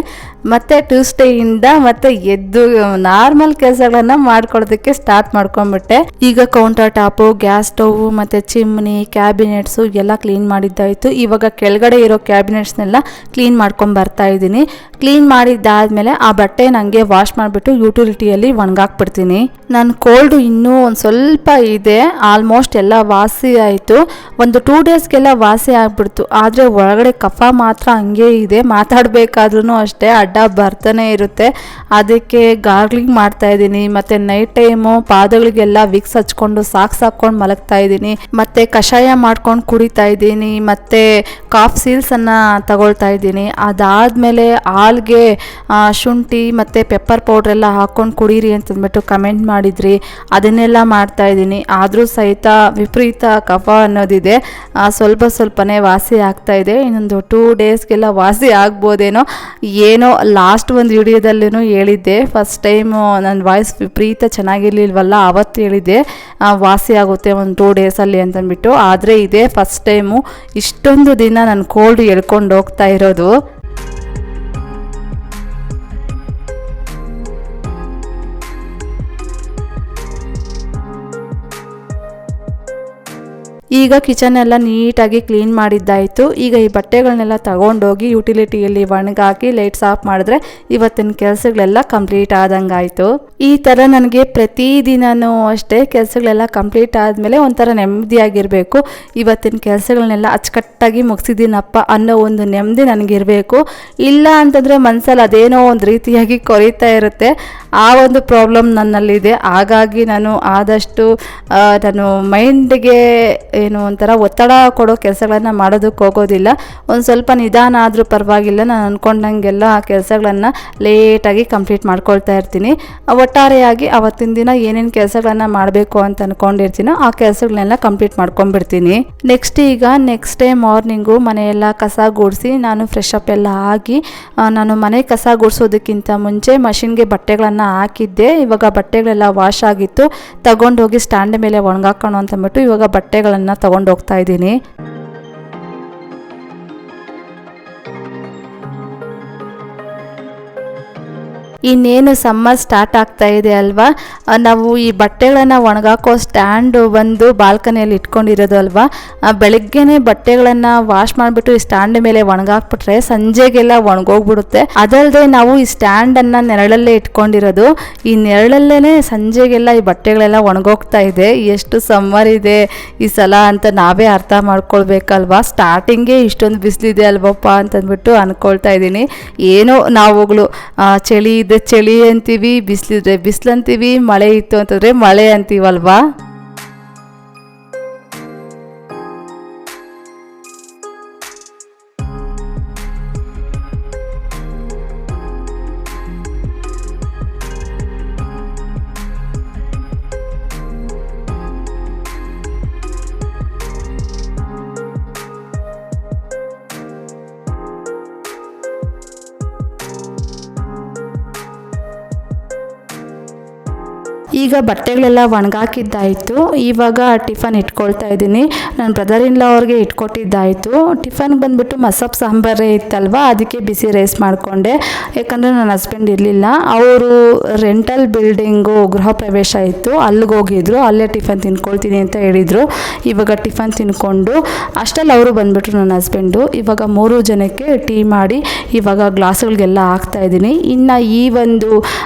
ಮತ್ತು ಟ್ಯೂಸ್ಡೇಯಿಂದ ಮತ್ತೆ ಎದ್ದು ನಾರ್ಮಲ್ ಕೆಲಸಗಳನ್ನು ಮಾಡ್ಕೊಳ್ಳೋದಕ್ಕೆ ಸ್ಟಾರ್ಟ್ ಮಾಡ್ಕೊಂಡ್ಬಿಟ್ಟೆ. ಈಗ ಕೌಂಟರ್ ಟಾಪು, ಗ್ಯಾಸ್ ಸ್ಟವ್ ಮತ್ತು ಚಿಮ್ನಿ, ಕ್ಯಾಬಿನೆಟ್ಸು ಎಲ್ಲ ಕ್ಲೀನ್ ಮಾಡಿದ್ದಾಯಿತು. ಇವಾಗ ಕೆಳಗಡೆ ಇರೋ ಕ್ಯಾಬಿನೆಟ್ಸ್ನೆಲ್ಲ ಕ್ಲೀನ್ ಮಾಡ್ಕೊಂಡು ಬರ್ತಾ ಇದ್ದೀನಿ. ಕ್ಲೀನ್ ಮಾಡಿದ್ದಾದಮೇಲೆ ಆ ಬಟ್ಟೆ ನನಗೆ ವಾಶ್ ಮಾಡಿಬಿಟ್ಟು ಯುಟಿಲಿಟಿಯಲ್ಲಿ ಒಣಗಾಕ್ಬಿಡ್ತೀನಿ. ನನ್ನ ಕೋಲ್ಡು ಇನ್ನೂ ಒಂದು ಸ್ವಲ್ಪ ಇದೆ, ಆಲ್ಮೋಸ್ಟ್ ಎಲ್ಲ ವಾಸಿ ಆಯಿತು. ಒಂದು 2 ಡೇಸ್ಗೆಲ್ಲ ವಾಸಿ ಆಗಿಬಿಡ್ತು. ಆದರೆ ಒಳಗಡೆ ಕಫ ಮಾತ್ರ ಹಂಗೆ ಇದೆ, ಮಾತಾಡಬೇಕಾದ್ರೂ ಅಷ್ಟೇ ಅಡ್ಡ ಬರ್ತಾನೆ ಇರುತ್ತೆ. ಅದಕ್ಕೆ ಗಾರ್ಗ್ಲಿಂಗ್ ಮಾಡ್ತಾ ಇದ್ದೀನಿ. ಮತ್ತು ನೈಟ್ ಟೈಮು ಪಾದಗಳಿಗೆಲ್ಲ ವಿಕ್ಸ್ ಹಚ್ಕೊಂಡು ಸಾಕ್ಸ್ ಹಾಕ್ಕೊಂಡು ಮಲಗ್ತಾ ಇದ್ದೀನಿ. ಮತ್ತು ಕಷಾಯ ಮಾಡ್ಕೊಂಡು ಕುಡಿತಾ ಇದ್ದೀನಿ. ಮತ್ತು ಕಾಫ್ ಸೀಲ್ಸನ್ನು ತಗೊಳ್ತಾ ಇದ್ದೀನಿ. ಅದಾದಮೇಲೆ ಹಾಲ್ಗೆ ಶುಂಠಿ ಮತ್ತು ಪೆಪ್ಪರ್ ಪೌಡ್ರೆಲ್ಲ ಹಾಕ್ಕೊಂಡು ಕುಡೀರಿ ಅಂತಂದ್ಬಿಟ್ಟು ಕಮೆಂಟ್ ಮಾಡಿದ್ರಿ, ಅದನ್ನೆಲ್ಲ ಮಾಡ್ತಾ ಇದ್ದೀನಿ. ಆದರೂ ಸಹಿತ ವಿಪರೀತ ಕಫ ಅನ್ನೋದಿದೆ, ಸ್ವಲ್ಪನೇ ವಾಸಿ ಆಗ್ತಾ ಇದೆ. ಇನ್ನೊಂದು 2 ಡೇಸ್ಗೆಲ್ಲ ವಾಸಿ ಆಗ್ಬೋದೇನೋ. ಏನೋ ಲಾಸ್ಟ್ ಒಂದು ವಿಡಿಯೋದಲ್ಲೂ ಹೇಳಿದ್ದೆ, ಫಸ್ಟ್ ಟೈಮು ನನ್ನ ವಾಯ್ಸ್ ವಿಪರೀತ ಚೆನ್ನಾಗಿರ್ಲಿಲ್ವಲ್ಲ, ಅವತ್ತು ಹೇಳಿದ್ದೆ ವಾಸಿ ಆಗುತ್ತೆ ಒಂದು 2 ಡೇಸಲ್ಲಿ ಅಂತಂದ್ಬಿಟ್ಟು. ಆದರೆ ಇದೇ ಫಸ್ಟ್ ಟೈಮು ಇಷ್ಟೊಂದು ದಿನ ನನ್ನ ಕೋಲ್ಡ್ ಎಳ್ಕೊಂಡು ಹೋಗ್ತಾ ಇರೋದು. ಈಗ ಕಿಚನ್ ಎಲ್ಲ ನೀಟಾಗಿ ಕ್ಲೀನ್ ಮಾಡಿದ್ದಾಯಿತು. ಈಗ ಈ ಬಟ್ಟೆಗಳನ್ನೆಲ್ಲ ತಗೊಂಡೋಗಿ ಯುಟಿಲಿಟಿಯಲ್ಲಿ ಒಣಗಾಕಿ ಲೈಟ್ಸ್ ಆಫ್ ಮಾಡಿದ್ರೆ ಇವತ್ತಿನ ಕೆಲಸಗಳೆಲ್ಲ ಕಂಪ್ಲೀಟ್ ಆದಂಗಾಯಿತು. ಈ ಥರ ನನಗೆ ಪ್ರತಿದಿನವೂ ಅಷ್ಟೇ ಕೆಲಸಗಳೆಲ್ಲ ಕಂಪ್ಲೀಟ್ ಆದಮೇಲೆ ಒಂಥರ ನೆಮ್ಮದಿಯಾಗಿರಬೇಕು. ಇವತ್ತಿನ ಕೆಲಸಗಳನ್ನೆಲ್ಲ ಅಚ್ಚುಕಟ್ಟಾಗಿ ಮುಗಿಸಿದ್ದೀನಪ್ಪ ಅನ್ನೋ ಒಂದು ನೆಮ್ಮದಿ ನನಗಿರಬೇಕು. ಇಲ್ಲ ಅಂತಂದರೆ ಮನಸ್ಸಲ್ಲಿ ಅದೇನೋ ಒಂದು ರೀತಿಯಾಗಿ ಕೊರೀತಾ ಇರುತ್ತೆ. ಆ ಒಂದು ಪ್ರಾಬ್ಲಮ್ ನನ್ನಲ್ಲಿದೆ. ಹಾಗಾಗಿ ನಾನು ಆದಷ್ಟು ನಾನು ಮೈಂಡ್ಗೆ ಏನು ಒಂಥರ ಒತ್ತಡ ಕೊಡೋ ಕೆಲಸಗಳನ್ನು ಮಾಡೋದಕ್ಕೆ ಹೋಗೋದಿಲ್ಲ. ಒಂದು ಸ್ವಲ್ಪ ನಿಧಾನ ಆದರೂ ಪರವಾಗಿಲ್ಲ, ನಾನು ಅಂದ್ಕೊಂಡಂಗೆಲ್ಲ ಆ ಕೆಲಸಗಳನ್ನು ಲೇಟಾಗಿ ಕಂಪ್ಲೀಟ್ ಮಾಡ್ಕೊಳ್ತಾ ಇರ್ತೀನಿ. ಒಟ್ಟಾರೆಯಾಗಿ ಅವತ್ತಿನ ದಿನ ಏನೇನು ಕೆಲಸಗಳನ್ನು ಮಾಡಬೇಕು ಅಂತ ಅಂದ್ಕೊಂಡಿರ್ತೀನೋ ಆ ಕೆಲಸಗಳನ್ನೆಲ್ಲ ಕಂಪ್ಲೀಟ್ ಮಾಡ್ಕೊಂಡ್ಬಿಡ್ತೀನಿ. ನೆಕ್ಸ್ಟ್ ಡೇ ಮಾರ್ನಿಂಗು ಮನೆಯೆಲ್ಲ ಕಸ ಗುಡಿಸಿ ನಾನು ಫ್ರೆಶ್ ಅಪ್ ಎಲ್ಲ ಆಗಿ ನಾನು ಮನೆ ಕಸ ಗುಡಿಸೋದಕ್ಕಿಂತ ಮುಂಚೆ ಮಷಿನ್ಗೆ ಬಟ್ಟೆಗಳನ್ನು ಹಾಕಿದ್ದೆ. ಇವಾಗ ಬಟ್ಟೆಗಳೆಲ್ಲ ವಾಶ್ ಆಗಿತ್ತು, ತಗೊಂಡೋಗಿ ಸ್ಟ್ಯಾಂಡ್ ಮೇಲೆ ಒಣಗಾಕೋಣ ಅಂತಂದ್ಬಿಟ್ಟು ಇವಾಗ ಬಟ್ಟೆಗಳನ್ನು ತಗೊಂಡು ಹೋಗ್ತಾ ಇದ್ದೀನಿ. ಇನ್ನೇನು ಸಮ್ಮರ್ ಸ್ಟಾರ್ಟ್ ಆಗ್ತಾ ಇದೆ ಅಲ್ವಾ, ನಾವು ಈ ಬಟ್ಟೆಗಳನ್ನು ಒಣಗಾಕೋ ಸ್ಟ್ಯಾಂಡು ಬಂದು ಬಾಲ್ಕನಿಯಲ್ಲಿ ಇಟ್ಕೊಂಡಿರೋದು ಅಲ್ವಾ. ಬೆಳಗ್ಗೆನೆ ಬಟ್ಟೆಗಳನ್ನು ವಾಶ್ ಮಾಡಿಬಿಟ್ಟು ಈ ಸ್ಟ್ಯಾಂಡ್ ಮೇಲೆ ಒಣಗಾಕ್ಬಿಟ್ರೆ ಸಂಜೆಗೆಲ್ಲ ಒಣಗೋಗ್ಬಿಡುತ್ತೆ. ಅದಲ್ಲದೆ ನಾವು ಈ ಸ್ಟ್ಯಾಂಡನ್ನು ನೆರಳಲ್ಲೇ ಇಟ್ಕೊಂಡಿರೋದು, ಈ ನೆರಳಲ್ಲೇ ಸಂಜೆಗೆಲ್ಲ ಈ ಬಟ್ಟೆಗಳೆಲ್ಲ ಒಣಗೋಗ್ತಾ ಇದೆ. ಎಷ್ಟು ಸಮ್ಮರ್ ಇದೆ ಈ ಸಲ ಅಂತ ನಾವೇ ಅರ್ಥ ಮಾಡ್ಕೊಳ್ಬೇಕಲ್ವಾ. ಸ್ಟಾರ್ಟಿಂಗೇ ಇಷ್ಟೊಂದು ಬಿಸಿಲಿದೆ ಅಲ್ವಪ್ಪ ಅಂತಂದ್ಬಿಟ್ಟು ಅಂದ್ಕೊಳ್ತಾ ಇದ್ದೀನಿ. ಏನೋ ನಾವುಗಳು ಚಳಿ ಇದ್ದರೆ ಚಳಿ ಅಂತೀವಿ, ಬಿಸಿಲಿದ್ರೆ ಬಿಸಿಲು ಅಂತೀವಿ, ಮಳೆ ಇತ್ತು ಅಂತಂದರೆ ಮಳೆ ಅಂತೀವಲ್ವಾ. ಈಗ ಬಟ್ಟೆಗಳೆಲ್ಲ ಒಣಗಾಕಿದ್ದಾಯಿತು. ಇವಾಗ ಟಿಫನ್ ಇಟ್ಕೊಳ್ತಾ ಇದ್ದೀನಿ. ನನ್ನ ಬ್ರದರ್ ಇನ್ ಲಾ ಅವ್ರಿಗೆ ಇಟ್ಕೊಟ್ಟಿದ್ದಾಯಿತು. ಟಿಫನ್ಗೆ ಬಂದುಬಿಟ್ಟು ಮಸಪ್ ಸಾಂಬಾರೇ ಇತ್ತಲ್ವ, ಅದಕ್ಕೆ ಬಿಸಿ ರೈಸ್ ಮಾಡಿಕೊಂಡೆ. ಯಾಕಂದರೆ ನನ್ನ ಹಸ್ಬೆಂಡ್ ಇರಲಿಲ್ಲ, ಅವರು ರೆಂಟಲ್ ಬಿಲ್ಡಿಂಗು ಗೃಹ ಪ್ರವೇಶ ಇತ್ತು, ಅಲ್ಲಿಗೆ ಹೋಗಿದ್ರು. ಅಲ್ಲೇ ಟಿಫನ್ ತಿನ್ಕೊಳ್ತೀನಿ ಅಂತ ಹೇಳಿದರು. ಇವಾಗ ಟಿಫನ್ ತಿನ್ಕೊಂಡು ಅಷ್ಟರಲ್ಲಿ ಅವರು ಬಂದುಬಿಟ್ರು ನನ್ನ ಹಸ್ಬೆಂಡು. ಇವಾಗ 3 ಜನಕ್ಕೆ ಟೀ ಮಾಡಿ ಇವಾಗ ಗ್ಲಾಸ್ಗಳಿಗೆಲ್ಲ ಹಾಕ್ತಾಯಿದ್ದೀನಿ. ಇನ್ನು ಈ ಒಂದು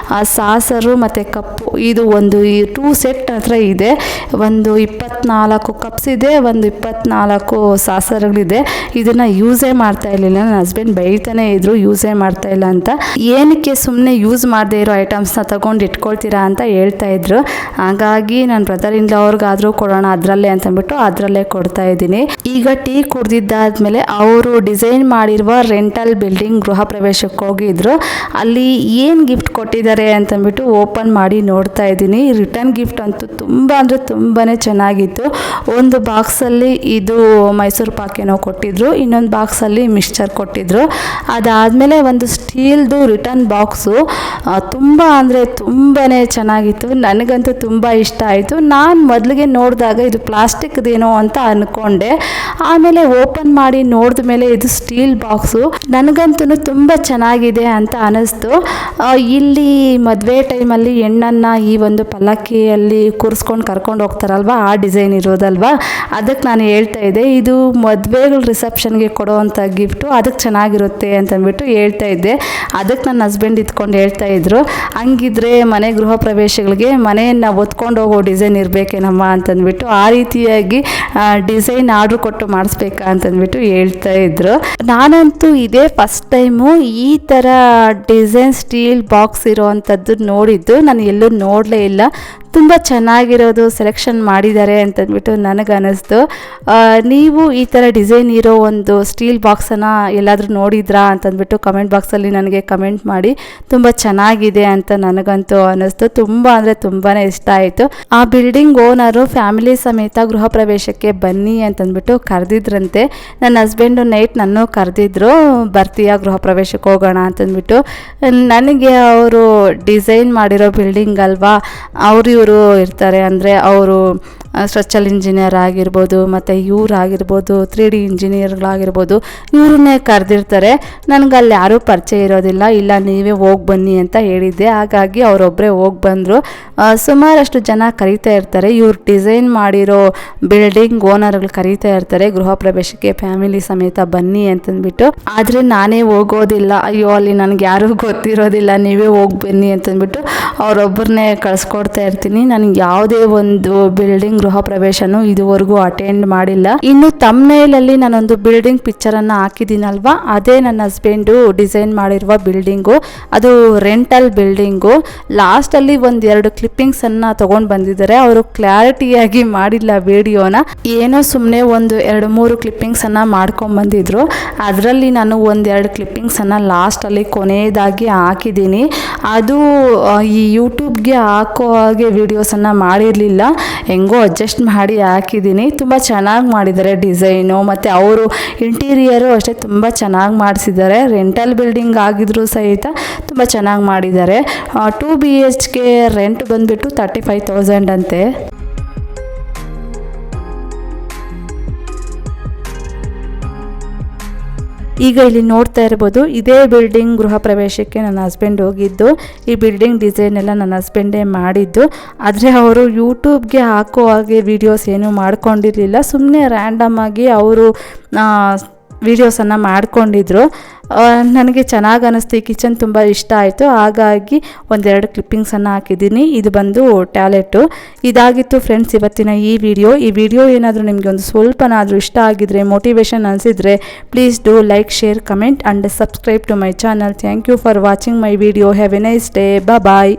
ಸಾಸರು ಮತ್ತು ಕಪ್ಪು ಇದು ಒಂದು 2 ಸೆಟ್ ಹತ್ರ ಇದೆ. ಒಂದು 24 ಕಪ್ಸ್ ಇದೆ, ಒಂದು 24 ಸಾಸರುಗಳಿದೆ. ಇದನ್ನು ಯೂಸೇ ಮಾಡ್ತಾ ಇರಲಿಲ್ಲ. ನನ್ನ ಹಸ್ಬೆಂಡ್ ಬೈತಾನೆ ಇದ್ರು ಯೂಸೇ ಮಾಡ್ತಾ ಇಲ್ಲ ಅಂತ. ಏನಕ್ಕೆ ಸುಮ್ಮನೆ ಯೂಸ್ ಮಾಡದೇ ಇರೋ ಐಟಮ್ಸ್ನ ತಗೊಂಡು ಇಟ್ಕೊಳ್ತೀರಾ ಅಂತ ಹೇಳ್ತಾ ಇದ್ರು. ಹಾಗಾಗಿ ನನ್ನ ಬ್ರದರ್ ಇನ್ ಲಾ ಅವ್ರಿಗಾದರೂ ಕೊಡೋಣ ಅದರಲ್ಲೇ ಅಂತಂದ್ಬಿಟ್ಟು ಅದರಲ್ಲೇ ಕೊಡ್ತಾ ಇದ್ದೀನಿ. ಈಗ ಟೀ ಕುಡ್ದಿದ್ದಾದ್ಮೇಲೆ ಅವರು ಡಿಸೈನ್ ಮಾಡಿರುವ ರೆಂಟಲ್ ಬಿಲ್ಡಿಂಗ್ ಗೃಹ ಪ್ರವೇಶಕ್ಕೆ ಹೋಗಿದ್ರು. ಅಲ್ಲಿ ಏನು ಗಿಫ್ಟ್ ಕೊಟ್ಟಿದ್ದಾರೆ ಅಂತಂದ್ಬಿಟ್ಟು ಓಪನ್ ಮಾಡಿ ನೋಡ್ತಾ ಇದ್ದೀನಿ. ರಿಟರ್ನ್ ಗಿಫ್ಟ್ ಅಂತೂ ತುಂಬ ಅಂದರೆ ತುಂಬಾ ಚೆನ್ನಾಗಿತ್ತು. ಒಂದು ಬಾಕ್ಸಲ್ಲಿ ಇದು ಮೈಸೂರು ಪಾಕೇನೋ ಕೊಟ್ಟಿದ್ರು, ಇನ್ನೊಂದು ಬಾಕ್ಸಲ್ಲಿ ಮಿಕ್ಸ್ಚರ್ ಕೊಟ್ಟಿದ್ರು. ಅದಾದಮೇಲೆ ಒಂದು ಸ್ಟೀಲ್ದು ರಿಟರ್ನ್ ಬಾಕ್ಸು ತುಂಬ ಅಂದರೆ ತುಂಬಾ ಚೆನ್ನಾಗಿತ್ತು. ನನಗಂತೂ ತುಂಬ ಇಷ್ಟ ಆಯಿತು. ನಾನು ಮೊದಲಿಗೆ ನೋಡಿದಾಗ ಇದು ಪ್ಲಾಸ್ಟಿಕ್ದೇನೋ ಅಂತ ಅಂದ್ಕೊಂಡೆ. ಆಮೇಲೆ ಓಪನ್ ಮಾಡಿ ನೋಡಿದ ಮೇಲೆ ಇದು ಸ್ಟೀಲ್ ಬಾಕ್ಸು. ನನಗಂತೂ ತುಂಬ ಚೆನ್ನಾಗಿದೆ ಅಂತ ಅನ್ನಿಸ್ತು. ಇಲ್ಲಿ ಮದುವೆ ಟೈಮಲ್ಲಿ ಹೆಣ್ಣನ್ನು ಈ ಒಂದು ಪಲ್ಲಕ್ಕಿಯಲ್ಲಿ ಕೂರಿಸ್ಕೊಂಡು ಕರ್ಕೊಂಡು ಹೋಗ್ತಾರಲ್ವ, ಆ ಡಿಸೈನ್ ಇರೋದಲ್ವ. ಅದಕ್ಕೆ ನಾನು ಹೇಳ್ತಾ ಇದ್ದೆ ಇದು ಮದುವೆಗಳ ರಿಸೆಪ್ಷನ್ಗೆ ಕೊಡೋವಂಥ ಗಿಫ್ಟು, ಅದಕ್ಕೆ ಚೆನ್ನಾಗಿರುತ್ತೆ ಅಂತಂದ್ಬಿಟ್ಟು ಹೇಳ್ತಾ ಇದ್ದೆ. ಅದಕ್ಕೆ ನನ್ನ ಹಸ್ಬೆಂಡ್ ಇದ್ಕೊಂಡು ಹೇಳ್ತಾ ಇದ್ರು, ಹಂಗಿದ್ರೆ ಮನೆ ಗೃಹ ಪ್ರವೇಶಗಳಿಗೆ ಮನೆಯನ್ನು ಹೊತ್ಕೊಂಡು ಹೋಗೋ ಡಿಸೈನ್ ಇರಬೇಕೇನಮ್ಮ ಅಂತಂದ್ಬಿಟ್ಟು ಆ ರೀತಿಯಾಗಿ ಡಿಸೈನ್ ಆರ್ಡ್ರ್ ಕೊಟ್ಟು ಮಾಡಿಸ್ಬೇಕಾ ಅಂತಂದ್ಬಿಟ್ಟು ಹೇಳ್ತಾ ಇದ್ರು. ನಾನಂತೂ ಇದೇ ಫಸ್ಟ್ ಟೈಮು ಈ ಥರ ಡಿಸೈನ್ ಸ್ಟೀಲ್ ಬಾಕ್ಸ್ ಇರೋವಂಥದ್ದು ನೋಡಿದ್ದು. ನಾನು ಎಲ್ಲೂ ನೋಡಲೇ ಇಲ್ಲ. ತುಂಬ ಚೆನ್ನಾಗಿರೋದು ಸೆಲೆಕ್ಷನ್ ಮಾಡಿದ್ದಾರೆ ಅಂತಂದ್ಬಿಟ್ಟು ನನಗನ್ನಿಸ್ತು. ನೀವು ಈ ಥರ ಡಿಸೈನ್ ಇರೋ ಒಂದು ಸ್ಟೀಲ್ ಬಾಕ್ಸನ್ನು ಎಲ್ಲಾದರೂ ನೋಡಿದ್ರಾ ಅಂತಂದ್ಬಿಟ್ಟು ಕಮೆಂಟ್ ಬಾಕ್ಸಲ್ಲಿ ನನಗೆ ಕಮೆಂಟ್ ಮಾಡಿ. ತುಂಬ ಚೆನ್ನಾಗಿದೆ ಅಂತ ನನಗಂತೂ ಅನ್ನಿಸ್ತು. ತುಂಬ ಅಂದರೆ ತುಂಬಾ ಇಷ್ಟ ಆಯಿತು. ಆ ಬಿಲ್ಡಿಂಗ್ ಓನರು ಫ್ಯಾಮಿಲಿ ಸಮೇತ ಗೃಹ ಪ್ರವೇಶಕ್ಕೆ ಬನ್ನಿ ಅಂತಂದ್ಬಿಟ್ಟು ಕರೆದಿದ್ರಂತೆ. ನನ್ನ ಹಸ್ಬೆಂಡು ನೈಟ್ ನನ್ನ ಕರೆದಿದ್ರು, ಬರ್ತೀಯಾ ಗೃಹ ಪ್ರವೇಶಕ್ಕೆ ಹೋಗೋಣ ಅಂತಂದ್ಬಿಟ್ಟು. ನನಗೆ ಅವರು ಡಿಸೈನ್ ಮಾಡಿರೋ ಬಿಲ್ಡಿಂಗ್ ಅಲ್ವಾ, ಇವರು ಇರ್ತಾರೆ ಅಂದರೆ ಅವರು ಸ್ಟ್ರಕ್ಚರಲ್ ಇಂಜಿನಿಯರ್ ಆಗಿರ್ಬೋದು, ಮತ್ತು ಇವರಾಗಿರ್ಬೋದು 3D ಇಂಜಿನಿಯರ್ಗಳಾಗಿರ್ಬೋದು, ಇವ್ರನ್ನೇ ಕರೆದಿರ್ತಾರೆ. ನನಗೆ ಅಲ್ಲಿ ಯಾರೂ ಪರಿಚಯ ಇರೋದಿಲ್ಲ. ಇಲ್ಲ ನೀವೇ ಹೋಗಿ ಬನ್ನಿ ಅಂತ ಹೇಳಿದ್ದೆ. ಹಾಗಾಗಿ ಅವರೊಬ್ಬರೇ ಹೋಗಿ ಬಂದರು. ಸುಮಾರಷ್ಟು ಜನ ಕರೀತಾ ಇರ್ತಾರೆ. ಇವ್ರು ಡಿಸೈನ್ ಮಾಡಿರೋ ಬಿಲ್ಡಿಂಗ್ ಓನರ್ಗಳು ಕರೀತಾ ಇರ್ತಾರೆ ಗೃಹ ಪ್ರವೇಶಕ್ಕೆ ಫ್ಯಾಮಿಲಿ ಸಮೇತ ಬನ್ನಿ ಅಂತಂದ್ಬಿಟ್ಟು. ಆದರೆ ನಾನೇ ಹೋಗೋದಿಲ್ಲ. ಅಯ್ಯೋ ಅಲ್ಲಿ ನನಗೆ ಯಾರೂ ಗೊತ್ತಿರೋದಿಲ್ಲ, ನೀವೇ ಹೋಗಿ ಬನ್ನಿ ಅಂತಂದ್ಬಿಟ್ಟು ಅವರೊಬ್ಬರನ್ನೇ ಕಳಿಸ್ಕೊಡ್ತಾ ಇರ್ತೀನಿ. ನನಗೆ ಯಾವುದೇ ಒಂದು ಬಿಲ್ಡಿಂಗ್ ಗೃಹ ಪ್ರವೇಶನೂ ಇದುವರೆಗೂ ಅಟೆಂಡ್ ಮಾಡಿಲ್ಲ. ಇನ್ನು ತಮ್ನೇಲಲ್ಲಿ ನಾನೊಂದು ಬಿಲ್ಡಿಂಗ್ ಪಿಕ್ಚರನ್ನು ಹಾಕಿದ್ದೀನಲ್ವಾ, ಅದೇ ನನ್ನ ಹಸ್ಬೆಂಡು ಡಿಸೈನ್ ಮಾಡಿರುವ ಬಿಲ್ಡಿಂಗು. ಅದು ರೆಂಟಲ್ ಬಿಲ್ಡಿಂಗು. ಲಾಸ್ಟಲ್ಲಿ ಒಂದೆರಡು ಕ್ಲಿಪ್ಪಿಂಗ್ಸನ್ನು ತೊಗೊಂಡು ಬಂದಿದ್ದಾರೆ. ಅವರು ಕ್ಲಾರಿಟಿಯಾಗಿ ಮಾಡಿಲ್ಲ ವಿಡಿಯೋನ, ಏನೋ ಸುಮ್ಮನೆ ಒಂದು 2-3 ಕ್ಲಿಪ್ಪಿಂಗ್ಸನ್ನು ಮಾಡ್ಕೊಂಬಂದಿದ್ರು. ಅದರಲ್ಲಿ ನಾನು ಒಂದೆರಡು ಕ್ಲಿಪ್ಪಿಂಗ್ಸನ್ನು ಲಾಸ್ಟಲ್ಲಿ ಕೊನೆಯದಾಗಿ ಹಾಕಿದ್ದೀನಿ. ಅದು ಈ ಯೂಟ್ಯೂಬ್ಗೆ ಹಾಕೋ ಹಾಗೆ ವೀಡಿಯೋಸನ್ನು ಮಾಡಿರಲಿಲ್ಲ, ಹೆಂಗೋ ಅಡ್ಜಸ್ಟ್ ಮಾಡಿ ಹಾಕಿದ್ದೀನಿ. ತುಂಬ ಚೆನ್ನಾಗಿ ಮಾಡಿದ್ದಾರೆ ಡಿಸೈನು, ಮತ್ತು ಅವರು ಇಂಟೀರಿಯರು ಅಷ್ಟೇ ತುಂಬ ಚೆನ್ನಾಗಿ ಮಾಡಿಸಿದ್ದಾರೆ. ರೆಂಟಲ್ ಬಿಲ್ಡಿಂಗ್ ಆಗಿದ್ರೂ ಸಹಿತ ತುಂಬ ಚೆನ್ನಾಗಿ ಮಾಡಿದ್ದಾರೆ. 2 BHK ರೆಂಟ್ ಬಂದುಬಿಟ್ಟು 35,000 ಅಂತೆ. ಈಗ ಇಲ್ಲಿ ನೋಡ್ತಾ ಇರ್ಬೋದು, ಇದೇ ಬಿಲ್ಡಿಂಗ್ ಗೃಹ ಪ್ರವೇಶಕ್ಕೆ ನನ್ನ ಹಸ್ಬೆಂಡ್ ಹೋಗಿದ್ದು. ಈ ಬಿಲ್ಡಿಂಗ್ ಡಿಸೈನ್ ಎಲ್ಲ ನನ್ನ ಹಸ್ಬೆಂಡೇ ಮಾಡಿದ್ದು. ಆದರೆ ಅವರು ಯೂಟ್ಯೂಬ್ಗೆ ಹಾಕೋ ಹಾಗೆ ವೀಡಿಯೋಸ್ ಏನೂ ಮಾಡ್ಕೊಂಡಿರಲಿಲ್ಲ. ಸುಮ್ಮನೆ ರ್ಯಾಂಡಮ್ ಆಗಿ ಅವರು ವೀಡಿಯೋಸನ್ನು ಮಾಡ್ಕೊಂಡಿದ್ರು. ನನಗೆ ಚೆನ್ನಾಗಿ ಅನ್ನಿಸ್ತು. ಈ ಕಿಚನ್ ತುಂಬ ಇಷ್ಟ ಆಯಿತು. ಹಾಗಾಗಿ ಒಂದೆರಡು ಕ್ಲಿಪ್ಪಿಂಗ್ಸನ್ನು ಹಾಕಿದ್ದೀನಿ. ಇದು ಬಂದು ಟಾಯ್ಲೆಟು. ಇದಾಗಿತ್ತು ಫ್ರೆಂಡ್ಸ್ ಇವತ್ತಿನ ಈ ವಿಡಿಯೋ ಏನಾದರೂ ನಿಮಗೆ ಒಂದು ಸ್ವಲ್ಪನಾದರೂ ಇಷ್ಟ ಆಗಿದ್ರೆ, ಮೋಟಿವೇಶನ್ ಅನಿಸಿದರೆ, please do like, share, comment and subscribe to my channel. Thank you for watching my video. Have a nice day. Bye.